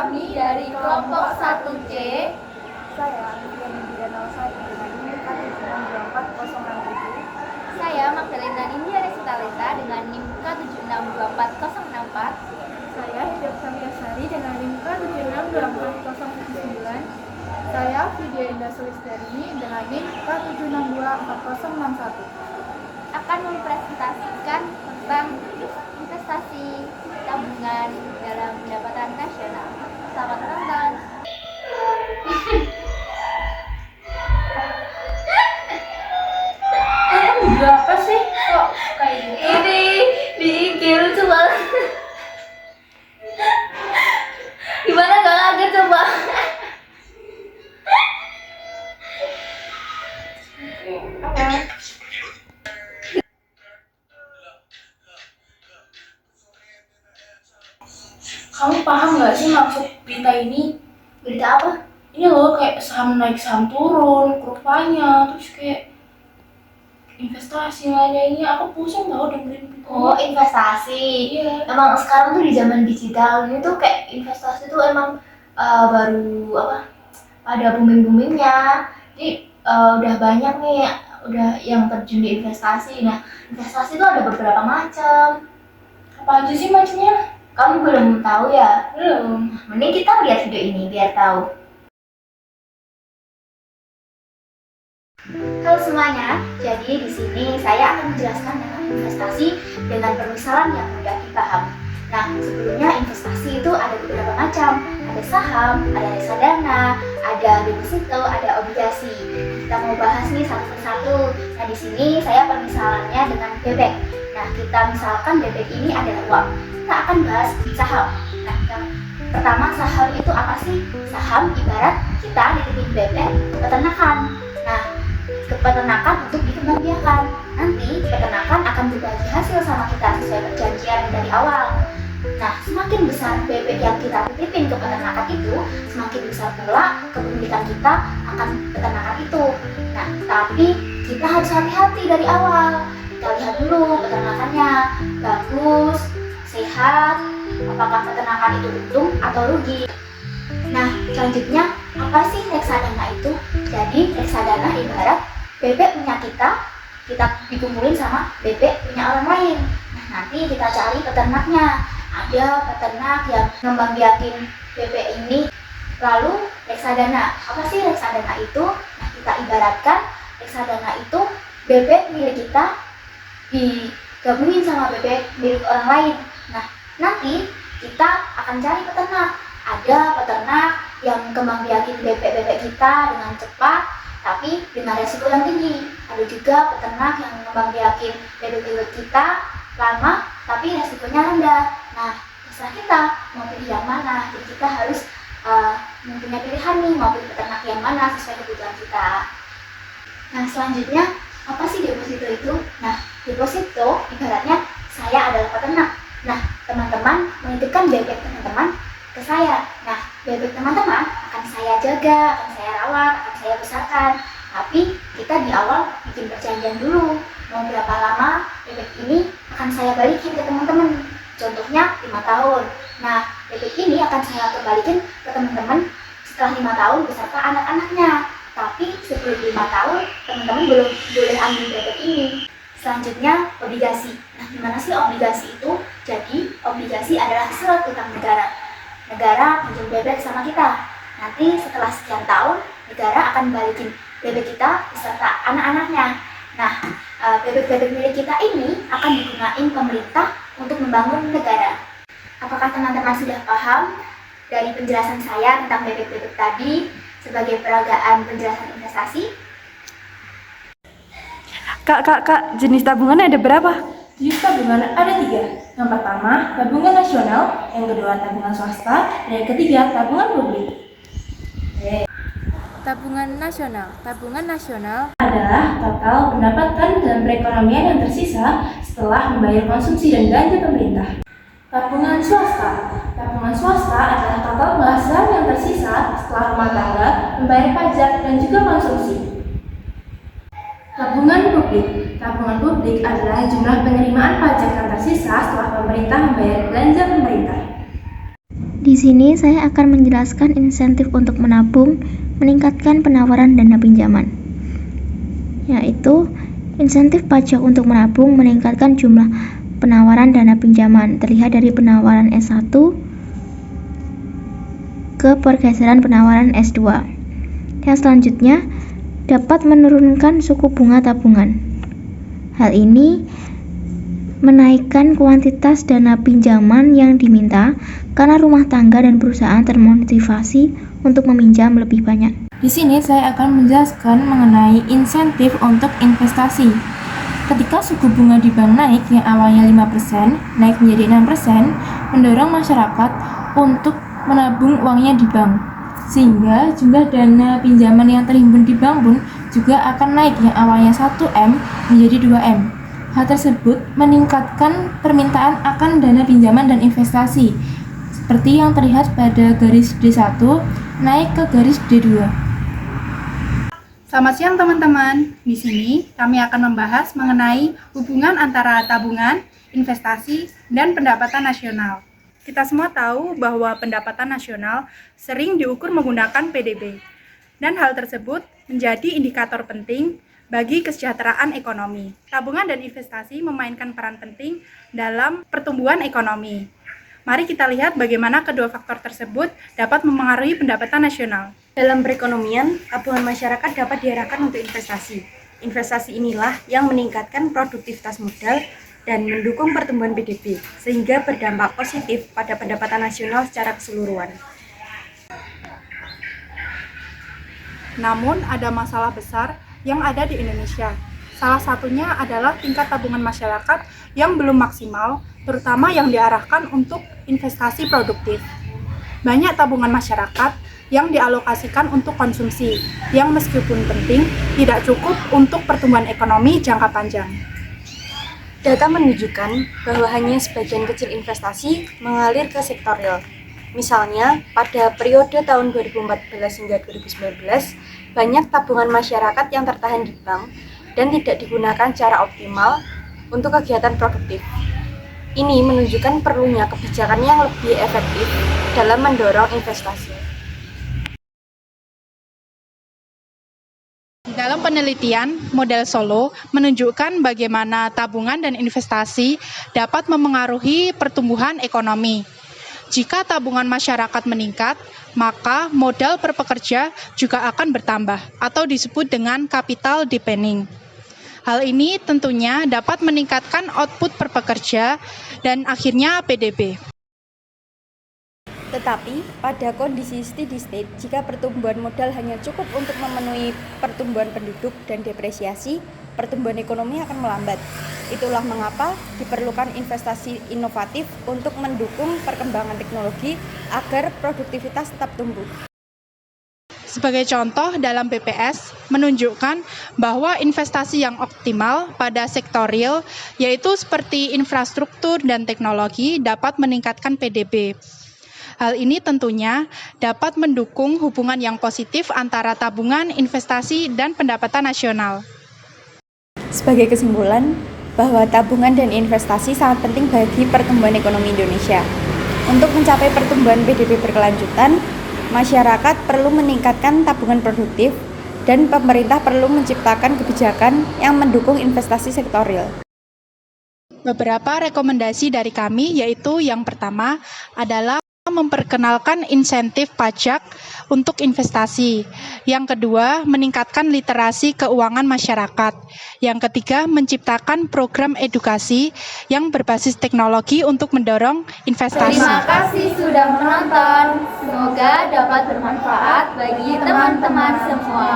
kami dari kelompok 1C. Saya Nindya Nawasari dengan NIM K762406. Saya Magdalena Nindya Talenta dengan NIM K762404. Saya Hidup Sari dengan NIM K762409. Saya Vidya Indah Sulistiani dengan NIM K7624061. Akan mempresentasikan tentang investasi tabungan dalam pendapatan nasional. Selamat menonton. Berapa sih kok kayak gitu? Ini di IG lucu banget. Gimana gak kaget coba? Kamu paham nggak sih maksud berita ini? Berita apa? Ini loh kayak saham naik saham turun, kurvanya, terus kayak investasi lainnya ini aku pusing tau dengerin berita. Oh, investasi. Iya. Emang sekarang tuh di zaman digital ini tuh kayak investasi tuh emang baru pada boomingnya. Jadi udah banyak nih udah yang terjun di investasi. Nah, investasi tuh ada beberapa macam. Apa aja sih macamnya? Kamu belum tahu ya? Belum. Mending kita lihat video ini biar tahu. Halo semuanya, jadi di sini saya akan menjelaskan tentang investasi dengan permisalan yang mudah dipahami. Nah, sebelumnya investasi itu ada beberapa macam. Ada saham, ada reksadana, ada deposito, ada obligasi. Kita mau bahas nih satu persatu. Nah, di sini saya permisalannya dengan bebek. Nah, kita misalkan bebek ini adalah uang. Kita akan bahas saham. Nah, yang pertama, saham itu apa sih? Saham ibarat kita nitipin bebek ke peternakan. Nah, ke peternakan untuk dikembangbiakan. Nanti peternakan akan berbagi hasil sama kita sesuai perjanjian dari awal. Nah, semakin besar bebek yang kita titipin ke peternakan itu, semakin besar pula kepemilikan kita akan peternakan itu. Nah, tapi kita harus hati-hati dari awal. Kita lihat dulu peternakannya bagus, sehat, apakah peternakan itu untung atau rugi. Nah, selanjutnya apa sih reksadana itu? Jadi reksadana ibarat bebek punya kita dikumpulin sama bebek punya orang lain. Nah, nanti kita cari peternaknya. Ada peternak yang ngembangbiakin bebek ini. Lalu reksadana, apa sih reksadana itu? Nah, kita ibaratkan reksadana itu bebek milik kita digabungin sama bebek milik orang lain. Nah, nanti kita akan cari peternak. Ada peternak yang kembangbiakin bebek-bebek kita dengan cepat, tapi dengan resiko yang tinggi. Ada juga peternak yang kembangbiakin bebek-bebek kita lama, tapi resikonya rendah. Nah, terserah kita mau pilih yang mana. Jadi kita harus mempunyai pilihan nih, mau pilih peternak yang mana sesuai kebutuhan kita. Nah, selanjutnya apa sih deposito itu? Nah, deposito ibaratnya saya adalah peternak. Nah, teman-teman menitipkan bebek teman-teman ke saya. Nah, bebek teman-teman akan saya jaga, akan saya rawat, akan saya besarkan. Tapi kita di awal bikin perjanjian dulu. Mau berapa lama bebek ini akan saya balikin ke teman-teman. Contohnya 5 tahun. Nah, bebek ini akan saya kembalikan ke teman-teman setelah 5 tahun beserta anak-anaknya. Tapi sebelum 5 tahun, teman-teman belum boleh ambil bebek ini. Selanjutnya, obligasi. Nah, gimana sih obligasi itu? Jadi, obligasi adalah surat utang negara. Negara pinjam bebek sama kita. Nanti setelah sekian tahun, negara akan balikin bebek kita beserta anak-anaknya. Nah, bebek-bebek milik kita ini akan digunain pemerintah untuk membangun negara. Apakah teman-teman sudah paham dari penjelasan saya tentang bebek-bebek tadi sebagai peragaan penjelasan investasi? Kak, jenis tabungan ada berapa? Jenis tabungan ada 3. Yang pertama, tabungan nasional. Yang kedua, tabungan swasta. Dan yang ketiga, tabungan publik. Tabungan nasional Adalah total pendapatan dan perekonomian yang tersisa setelah membayar konsumsi dan belanja pemerintah. Tabungan swasta adalah total penghasilan yang tersisa setelah rumah tangga membayar pajak dan juga konsumsi. Tabungan publik adalah jumlah penerimaan pajak yang tersisa setelah pemerintah membayar belanja pemerintah. Di sini saya akan menjelaskan insentif untuk menabung, meningkatkan penawaran dana pinjaman. Yaitu, insentif pajak untuk menabung meningkatkan jumlah penawaran dana pinjaman, terlihat dari penawaran S1 ke pergeseran penawaran S2. Yang selanjutnya, dapat menurunkan suku bunga tabungan. Hal ini menaikkan kuantitas dana pinjaman yang diminta karena rumah tangga dan perusahaan termotivasi untuk meminjam lebih banyak. Di sini saya akan menjelaskan mengenai insentif untuk investasi. Ketika suku bunga di bank naik yang awalnya 5%, naik menjadi 6%, mendorong masyarakat untuk menabung uangnya di bank. Sehingga jumlah dana pinjaman yang terhimpun di bank pun juga akan naik yang awalnya 1M menjadi 2M. Hal tersebut meningkatkan permintaan akan dana pinjaman dan investasi, seperti yang terlihat pada garis D1 naik ke garis D2. Selamat siang teman-teman. Di sini kami akan membahas mengenai hubungan antara tabungan, investasi, dan pendapatan nasional. Kita semua tahu bahwa pendapatan nasional sering diukur menggunakan PDB, dan hal tersebut menjadi indikator penting bagi kesejahteraan ekonomi. Tabungan dan investasi memainkan peran penting dalam pertumbuhan ekonomi. Mari kita lihat bagaimana kedua faktor tersebut dapat memengaruhi pendapatan nasional. Dalam perekonomian, tabungan masyarakat dapat diarahkan untuk investasi. Investasi inilah yang meningkatkan produktivitas modal dan mendukung pertumbuhan PDB, sehingga berdampak positif pada pendapatan nasional secara keseluruhan. Namun, ada masalah besar yang ada di Indonesia. Salah satunya adalah tingkat tabungan masyarakat yang belum maksimal, terutama yang diarahkan untuk investasi produktif. Banyak tabungan masyarakat yang dialokasikan untuk konsumsi, yang meskipun penting, tidak cukup untuk pertumbuhan ekonomi jangka panjang. Data menunjukkan bahwa hanya sebagian kecil investasi mengalir ke sektor real. Misalnya, pada periode tahun 2014 hingga 2019, banyak tabungan masyarakat yang tertahan di bank dan tidak digunakan secara optimal untuk kegiatan produktif. Ini menunjukkan perlunya kebijakan yang lebih efektif dalam mendorong investasi. Dalam penelitian, model Solo menunjukkan bagaimana tabungan dan investasi dapat memengaruhi pertumbuhan ekonomi. Jika tabungan masyarakat meningkat, maka modal per pekerja juga akan bertambah atau disebut dengan capital depending. Hal ini tentunya dapat meningkatkan output per pekerja dan akhirnya PDB. Tetapi, pada kondisi steady state, jika pertumbuhan modal hanya cukup untuk memenuhi pertumbuhan penduduk dan depresiasi, pertumbuhan ekonomi akan melambat. Itulah mengapa diperlukan investasi inovatif untuk mendukung perkembangan teknologi agar produktivitas tetap tumbuh. Sebagai contoh, dalam BPS menunjukkan bahwa investasi yang optimal pada sektor real, yaitu seperti infrastruktur dan teknologi, dapat meningkatkan PDB. Hal ini tentunya dapat mendukung hubungan yang positif antara tabungan, investasi, dan pendapatan nasional. Sebagai kesimpulan, bahwa tabungan dan investasi sangat penting bagi pertumbuhan ekonomi Indonesia. Untuk mencapai pertumbuhan PDB berkelanjutan, masyarakat perlu meningkatkan tabungan produktif dan pemerintah perlu menciptakan kebijakan yang mendukung investasi sektor real. Beberapa rekomendasi dari kami yaitu yang pertama adalah memperkenalkan insentif pajak untuk investasi. Yang kedua, meningkatkan literasi keuangan masyarakat. Yang ketiga, menciptakan program edukasi yang berbasis teknologi untuk mendorong investasi. Terima kasih sudah menonton. Semoga dapat bermanfaat bagi teman-teman semua.